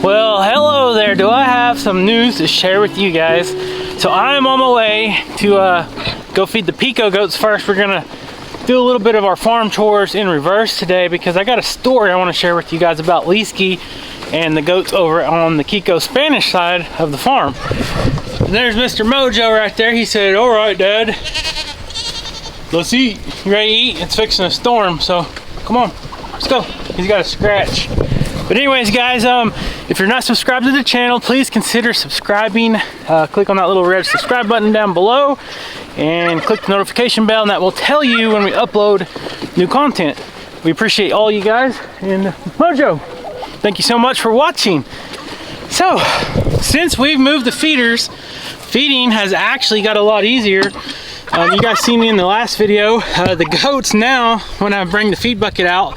Well, hello there. Do I have some news to share with you guys? So I am on my way to go feed the Pico goats first. We're gonna do a little bit of our farm chores in reverse today because I got a story I want to share with you guys about Liske and the goats over on the Kiko Spanish side of the farm. And there's Mr. Mojo right there. He said, "All right, Dad, let's eat. You ready to eat? It's fixing a storm, so come on, let's go." He's got a scratch. But anyways, guys, if you're not subscribed to the channel, please consider subscribing. Click on that little red subscribe button down below and click the notification bell, and that will tell you when we upload new content. We appreciate all you guys. And Mojo, thank you so much for watching. So, since we've moved the feeders, feeding has actually got a lot easier. You guys seen me in the last video. The goats now, when I bring the feed bucket out,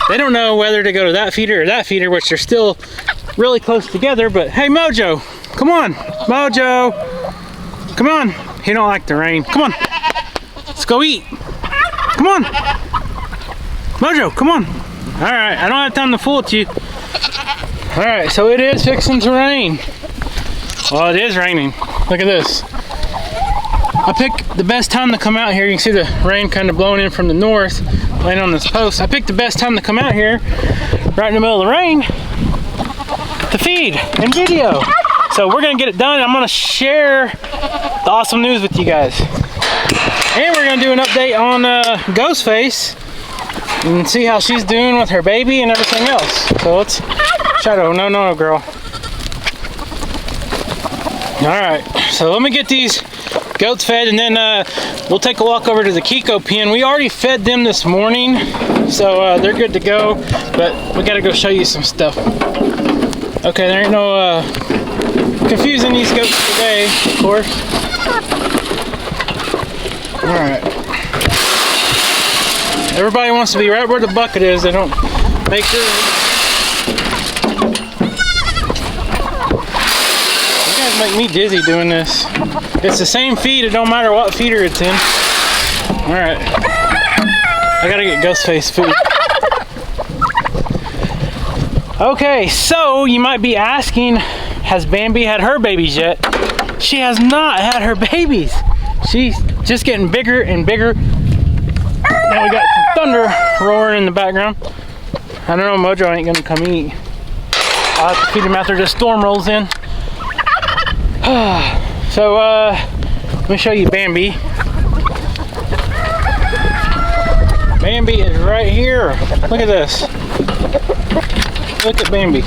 they don't know whether to go to that feeder or that feeder, which are still really close together. But hey, Mojo, come on. Mojo, come on. He don't like the rain. Come on, let's go eat. Come on. Mojo, come on. All right, I don't have time to fool with you. All right, so it is fixing to rain. Well, it is raining. Look at this. I picked the best time to come out here. You can see the rain kind of blowing in from the north, laying on this post. I picked the best time to come out here, right in the middle of the rain, to feed and video. So we're gonna get it done. I'm gonna share the awesome news with you guys. And we're gonna do an update on Ghostface and see how she's doing with her baby and everything else. So let's, Shadow, no, girl. All right, so let me get these goats fed, and then we'll take a walk over to the Kiko pen. We already fed them this morning, so they're good to go, but we gotta go show you some stuff. Okay, there ain't no confusing these goats today, of course. All right. Everybody wants to be right where the bucket is. They don't make sure. You guys make me dizzy doing this. It's the same feed, it don't matter what feeder it's in. All right, I gotta get Ghostface food. Okay, so you might be asking, has Bambi had her babies yet? She has not had her babies. She's just getting bigger and bigger. Now we got some thunder roaring in the background. I don't know, Mojo ain't gonna come eat. I'll have to feed him after the storm rolls in. So, let me show you Bambi. Bambi is right here. Look at this. Look at Bambi.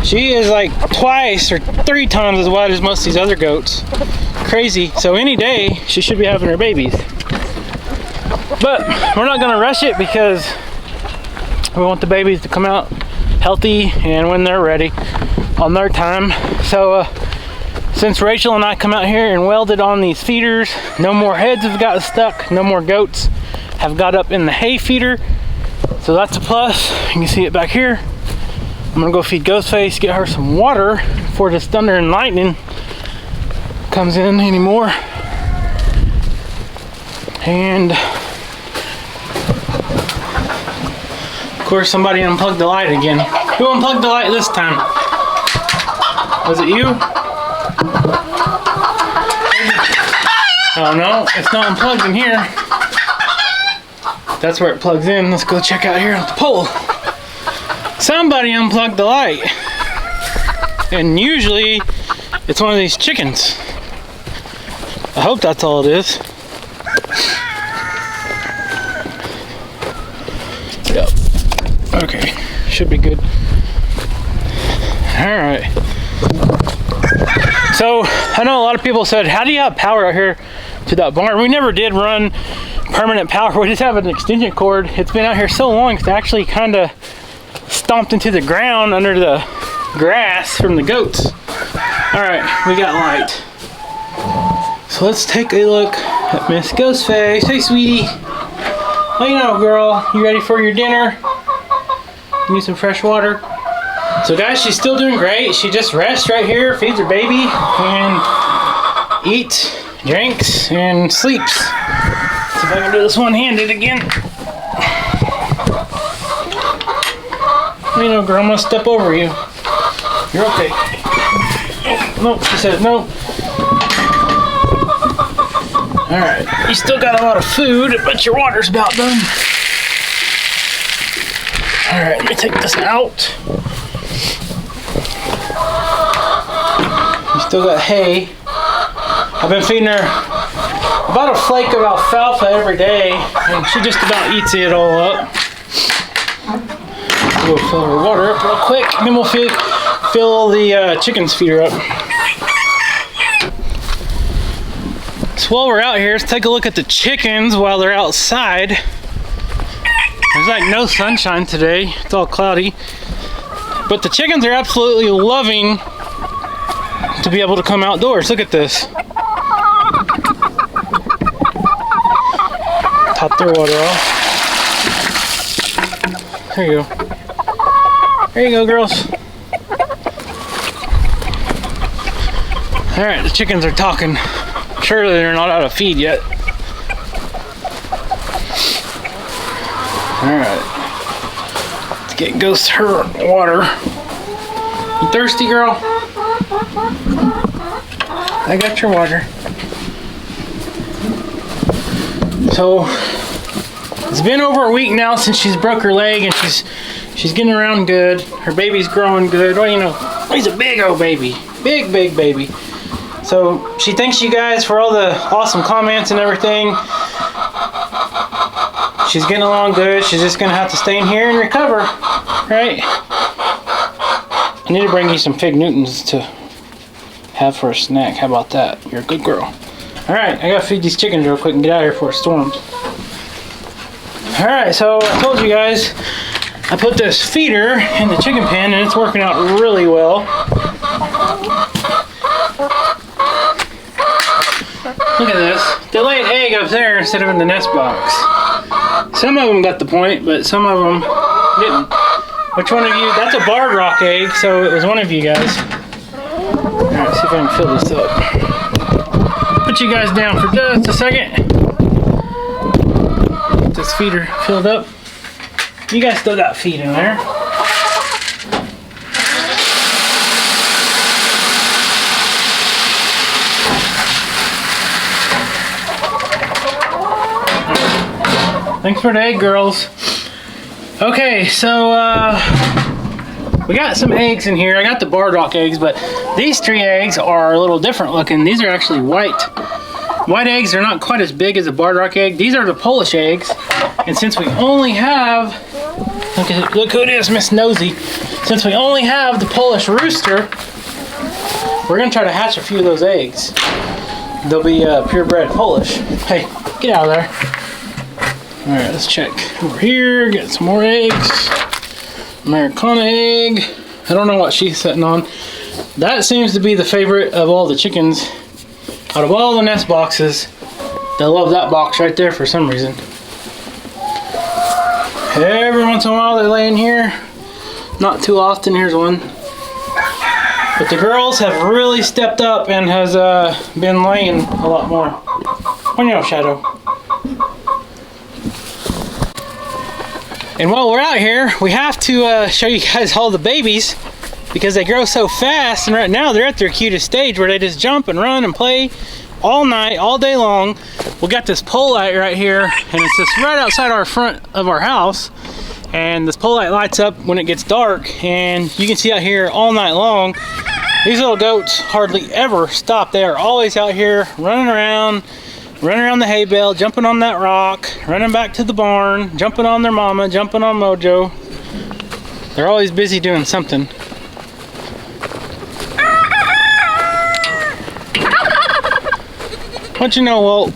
She is like twice or 3 times as wide as most of these other goats. Crazy. So any day, she should be having her babies. But we're not gonna rush it because we want the babies to come out healthy and when they're ready on their time. So, since Rachel and I come out here and welded on these feeders, no more heads have got stuck, no more goats have got up in the hay feeder. So that's a plus. You can see it back here. I'm gonna go feed Ghostface, get her some water before this thunder and lightning comes in anymore. And of course somebody unplugged the light again. Who unplugged the light this time? Was it you? Oh no, it's not unplugged in here. That's where it plugs in. Let's go check out here at the pole. Somebody unplugged the light. And usually it's one of these chickens. I hope that's all it is. Yep. Okay, should be good. All right. So I know a lot of people said, how do you have power out here to that barn? We never did run permanent power. We just have an extension cord. It's been out here so long, it's actually kind of stomped into the ground under the grass from the goats. All right, we got light. So let's take a look at Miss Ghostface. Hey, sweetie. How you know, girl? You ready for your dinner? You need some fresh water? So guys, she's still doing great. She just rests right here, feeds her baby, and eats, drinks, and sleeps. See if I can do this one-handed again. You know, girl, I'm gonna step over you. You're okay. No, she says no. Alright, you still got a lot of food, but your water's about done. Alright, let me take this out. You still got hay. I've been feeding her about a flake of alfalfa every day, and she just about eats it all up. We'll fill her water up real quick, and then we'll fill the chicken's feeder up. So while we're out here, let's take a look at the chickens while they're outside. There's like no sunshine today. It's all cloudy. But the chickens are absolutely loving to be able to come outdoors. Look at this. Top their water off. There you go. There you go, girls. Alright, the chickens are talking. Surely they're not out of feed yet. Alright. Let's get Ghost her water. You thirsty, girl? I got your water. So, it's been over a week now since she's broke her leg, and she's getting around good. Her baby's growing good. Well, you know, he's a big old baby. Big baby. So she thanks you guys for all the awesome comments and everything. She's getting along good. She's just gonna have to stay in here and recover, right? I need to bring you some Fig Newtons to have for a snack. How about that? You're a good girl. All right, I gotta feed these chickens real quick and get out of here before it storms. All right, so I told you guys I put this feeder in the chicken pen, and it's working out really well. Look at this. They lay an egg up there instead of in the nest box. Some of them got the point, but some of them didn't. Which one of you? That's a barred rock egg, so it was one of you guys. Alright, see if I can fill this up. Put you guys down for just a second. Get this feeder filled up. You guys still got feed in there. Thanks for the egg, girls. Okay, so we got some eggs in here. I got the barred rock eggs, but these 3 eggs are a little different looking. These are actually white. White eggs are not quite as big as a barred rock egg. These are the Polish eggs. And since we only have, look who it is, Miss Nosy. Since we only have the Polish rooster, we're gonna try to hatch a few of those eggs. They'll be purebred Polish. Hey, get out of there. All right, let's check over here, get some more eggs. Americana egg. I don't know what she's sitting on. That seems to be the favorite of all the chickens. Out of all the nest boxes, they love that box right there for some reason. Every once in a while they lay in here. Not too often, here's one. But the girls have really stepped up and has been laying a lot more. On your shadow. And while we're out here, we have to show you guys all the babies because they grow so fast, and right now they're at their cutest stage where they just jump and run and play all night, all day long. We got this pole light right here, and it's just right outside our front of our house, and this pole light lights up when it gets dark, and you can see out here all night long. These little goats hardly ever stop. They are always out here running around the hay bale, jumping on that rock, running back to the barn, jumping on their mama, jumping on Mojo. They're always busy doing something. What you know, Walt?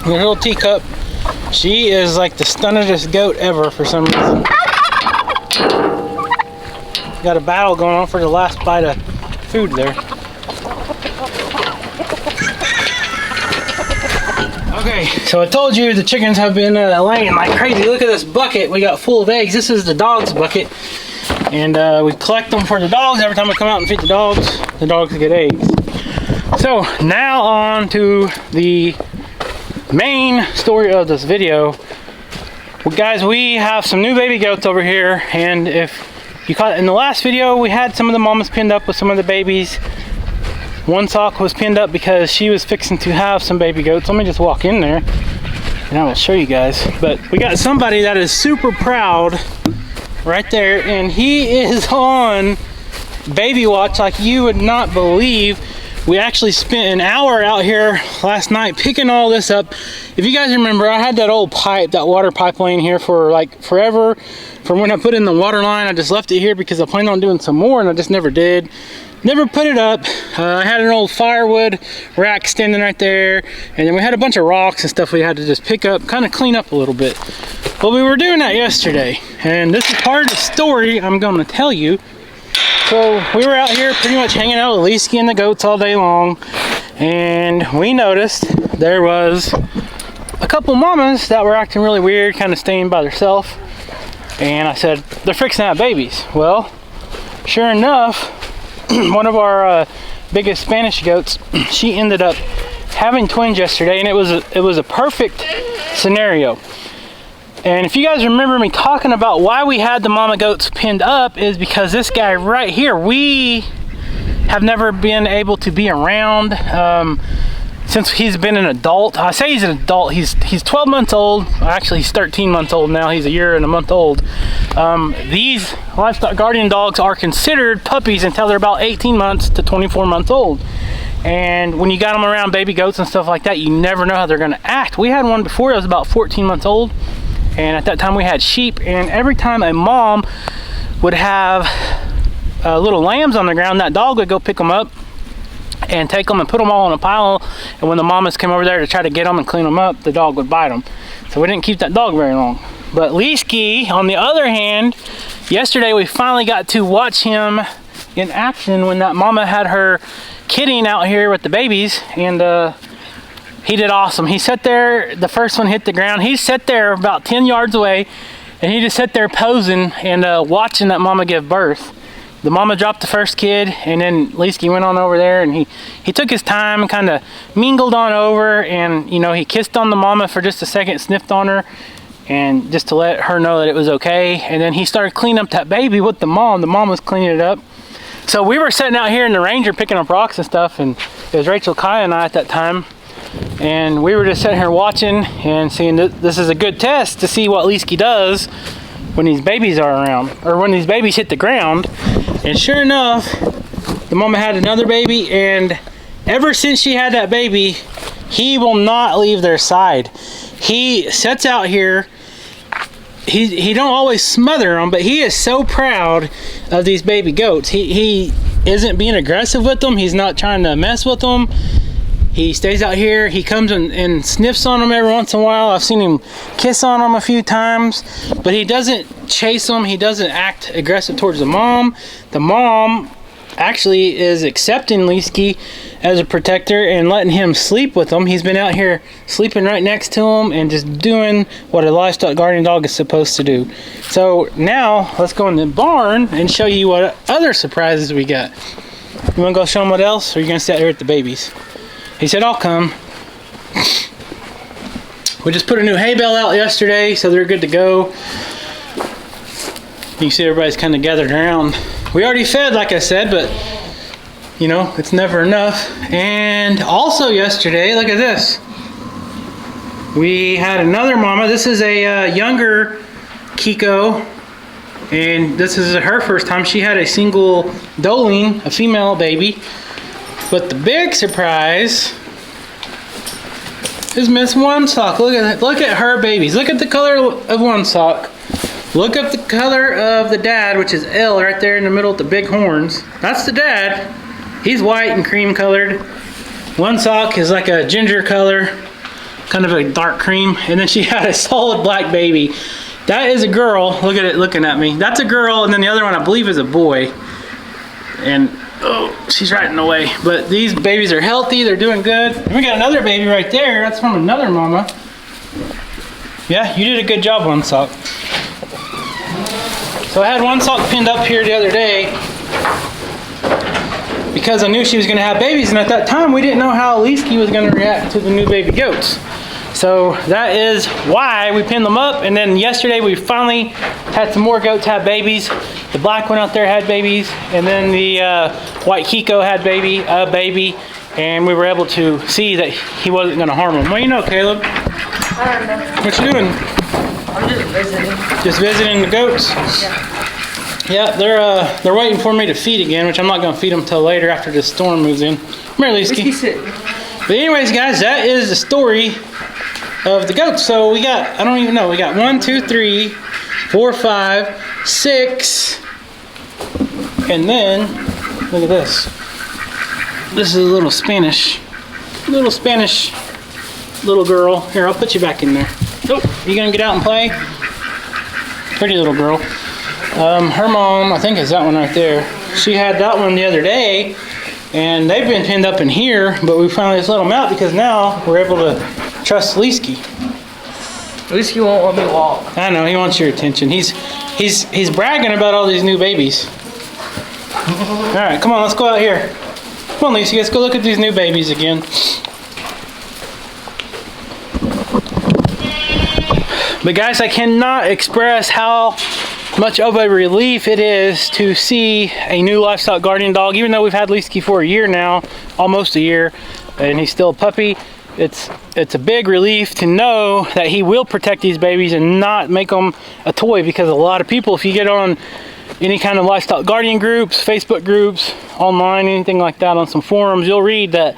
The little teacup, she is like the stunnedest goat ever for some reason. Got a battle going on for the last bite of food there. Okay, so I told you the chickens have been laying like crazy. Look at this bucket we got full of eggs. This is the dog's bucket. And we collect them for the dogs. Every time I come out and feed the dogs get eggs. So now on to the main story of this video. Well, guys, we have some new baby goats over here, and if you caught in the last video, we had some of the mamas pinned up with some of the babies. One sock was pinned up because she was fixing to have some baby goats. Let me just walk in there and I will show you guys. But we got somebody that is super proud right there, and he is on baby watch like you would not believe. We actually spent an hour out here last night picking all this up. If you guys remember, I had that old pipe, that water pipe laying here for like forever. From when I put in the water line, I just left it here because I planned on doing some more and I just never did. Never put it up. I had an old firewood rack standing right there, and then we had a bunch of rocks and stuff we had to just pick up, kind of clean up a little bit. But we were doing that yesterday, and this is part of the story I'm going to tell you. So we were out here pretty much hanging out with Liske and the goats all day long, and we noticed there was a couple mamas that were acting really weird, kind of staying by themselves. And I said, they're fixing to have babies. Well, sure enough, one of our biggest Spanish goats, she ended up having twins yesterday, and it was a perfect scenario. And if you guys remember me talking about why we had the mama goats pinned up, is because this guy right here, we have never been able to be around since he's been an adult. I say he's an adult, he's 12 months old. Actually, he's 13 months old now. He's a year and a month old. These livestock guardian dogs are considered puppies until they're about 18 months to 24 months old. And when you got them around baby goats and stuff like that, you never know how they're gonna act. We had one before that was about 14 months old. And at that time we had sheep, and every time a mom would have little lambs on the ground, that dog would go pick them up and take them and put them all in a pile, and when the mamas came over there to try to get them and clean them up, the dog would bite them. So we didn't keep that dog very long. But Liske, on the other hand, yesterday we finally got to watch him in action when that mama had her kidding out here with the babies, and he did awesome. He sat there, the first one hit the ground, he sat there about 10 yards away, and he just sat there posing and watching that mama give birth. The mama dropped the first kid, and then Liske went on over there, and he took his time and kind of mingled on over, and you know, he kissed on the mama for just a second, sniffed on her, and just to let her know that it was okay. And then he started cleaning up that baby with the mom. The mom was cleaning it up. So we were sitting out here in the Ranger picking up rocks and stuff, and it was Rachel, Kai, and I at that time. And we were just sitting here watching and seeing that this is a good test to see what Liske does when these babies are around, or when these babies hit the ground. And sure enough, the mama had another baby, and ever since she had that baby, he will not leave their side. He sits out here. He don't always smother them, but he is so proud of these baby goats. He isn't being aggressive with them. He's not trying to mess with them. He stays out here. He comes and sniffs on them every once in a while. I've seen him kiss on them a few times, but he doesn't chase them. He doesn't act aggressive towards the mom. The mom actually is accepting Liske as a protector and letting him sleep with them. He's been out here sleeping right next to him and just doing what a livestock guardian dog is supposed to do. So now let's go in the barn and show you what other surprises we got. You want to go show them what else, or are you going to sit here with the babies? He said, I'll come. We just put a new hay bale out yesterday, so they're good to go. You can see everybody's kind of gathered around. We already fed, like I said, but you know, it's never enough. And also yesterday, look at this. We had another mama. This is a younger Kiko, and this is her first time. She had a single doeling, a female baby. But the big surprise is Miss One Sock. Look at her babies. Look at the color of One Sock. Look at the color of the dad, which is L right there in the middle with the big horns. That's the dad. He's white and cream colored. One Sock is like a ginger color, kind of a dark cream. And then she had a solid black baby. That is a girl. Look at it looking at me. That's a girl, and then the other one I believe is a boy. And oh, she's right in the way. But these babies are healthy. They're doing good. And we got another baby right there. That's from another mama. Yeah, you did a good job, One Sock. So I had One Sock pinned up here the other day because I knew she was going to have babies. And at that time, we didn't know how Liske was going to react to the new baby goats. So that is why we pinned them up. And then yesterday we finally had some more goats have babies. The black one out there had babies, and then the white Kiko had a baby, and we were able to see that he wasn't going to harm them. What do you know, Caleb? I don't know. What you doing? I'm just visiting. Just visiting the goats? Yeah. Yeah, they're waiting for me to feed again, which I'm not going to feed them till later after this storm moves in. Come here, Liske. But anyways, guys, that is the story of the goats. So we got, I don't even know, we got 1, 2, 3, 4, 5, 6, and then look at this. This is a little Spanish little girl. Here, I'll put you back in there. Oh, you gonna get out and play? Pretty little girl. Her mom, I think, is that one right there. She had that one the other day, and they've been pinned up in here, but we finally just let them out because now we're able to trust Liske. Liske won't let me walk. I know, he wants your attention. He's bragging about all these new babies. All right, come on, let's go out here. Come on, Liske, let's go look at these new babies again. But guys, I cannot express how much of a relief it is to see a new livestock guardian dog. Even though we've had Liske for a year now, almost a year, and he's still a puppy, it's a big relief to know that he will protect these babies and not make them a toy. Because a lot of people, if you get on any kind of livestock guardian groups, Facebook groups, online, anything like that, on some forums, you'll read that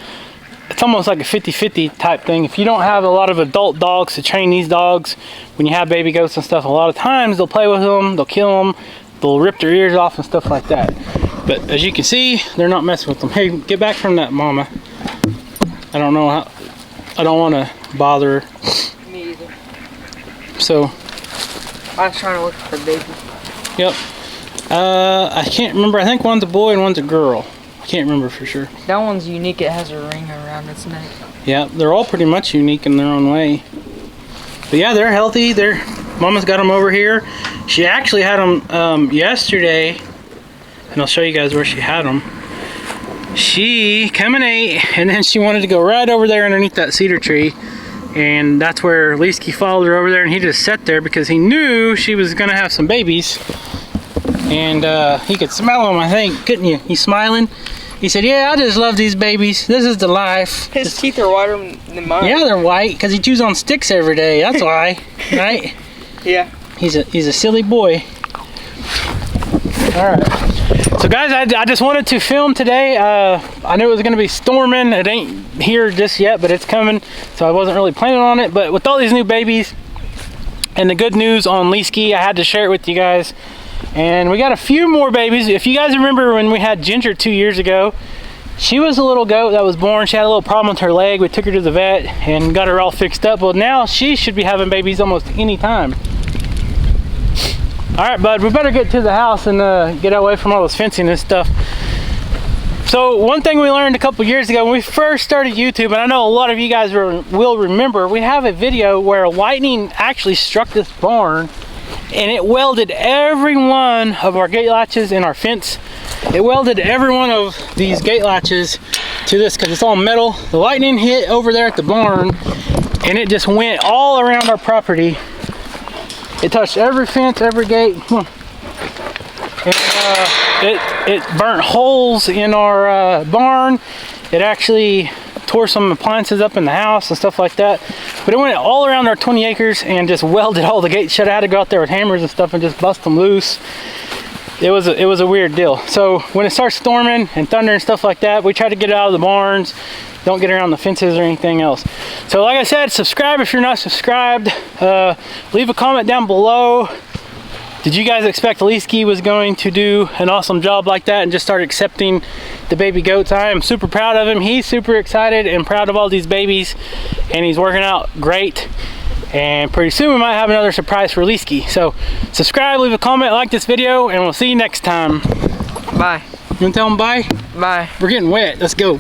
it's almost like a 50-50 type thing. If you don't have a lot of adult dogs to train these dogs, when you have baby goats and stuff, a lot of times they'll play with them, they'll kill them, they'll rip their ears off and stuff like that. But as you can see, they're not messing with them. Hey, get back from that, mama. I don't know how, I don't want to bother her. Me either. So I was trying to look for the baby. Yep. I can't remember. I think one's a boy and one's a girl. I can't remember for sure. That one's unique. It has a ring around its neck. Yeah, they're all pretty much unique in their own way. But yeah, they're healthy. Mama's got them over here. She actually had them yesterday, and I'll show you guys where she had them. She came and ate, and then she wanted to go right over there underneath that cedar tree, and that's where Liske followed her over there, and he just sat there because he knew she was gonna have some babies, and he could smell them, I think, couldn't you? He's smiling. He said, "Yeah, I just love these babies. This is the life." His teeth are whiter than mine. Yeah, they're white because he chews on sticks every day. That's why, right? Yeah. He's a silly boy. All right. So guys, I just wanted to film today. I knew it was going to be storming. It ain't here just yet, but it's coming. So I wasn't really planning on it. But with all these new babies and the good news on Liske, I had to share it with you guys. And we got a few more babies. If you guys remember when we had Ginger 2 years ago, she was a little goat that was born. She had a little problem with her leg. We took her to the vet and got her all fixed up. Well, now she should be having babies almost any time. All right, bud, we better get to the house and get away from all this fencing and stuff. So one thing we learned a couple years ago when we first started YouTube, and I know a lot of you guys will remember, we have a video where lightning actually struck this barn and it welded every one of our gate latches in our fence. It welded every one of these gate latches to this because it's all metal. The lightning hit over there at the barn and it just went all around our property. It touched every fence, every gate. And it burnt holes in our barn. It actually tore some appliances up in the house and stuff like that. But it went all around our 20 acres and just welded all the gates shut. I had to go out there with hammers and stuff and just bust them loose. It was a weird deal. So when it starts storming and thunder and stuff like that, we try to get out of the barns. Don't get around the fences or anything else. So like I said, subscribe if you're not subscribed. Leave a comment down below. Did you guys expect Liske was going to do an awesome job like that and just start accepting the baby goats? I am super proud of him. He's super excited and proud of all these babies, and he's working out great. And pretty soon we might have another surprise for Liske. So subscribe, leave a comment, like this video, and we'll see you next time. Bye. You wanna tell him bye? Bye. We're getting wet. Let's go.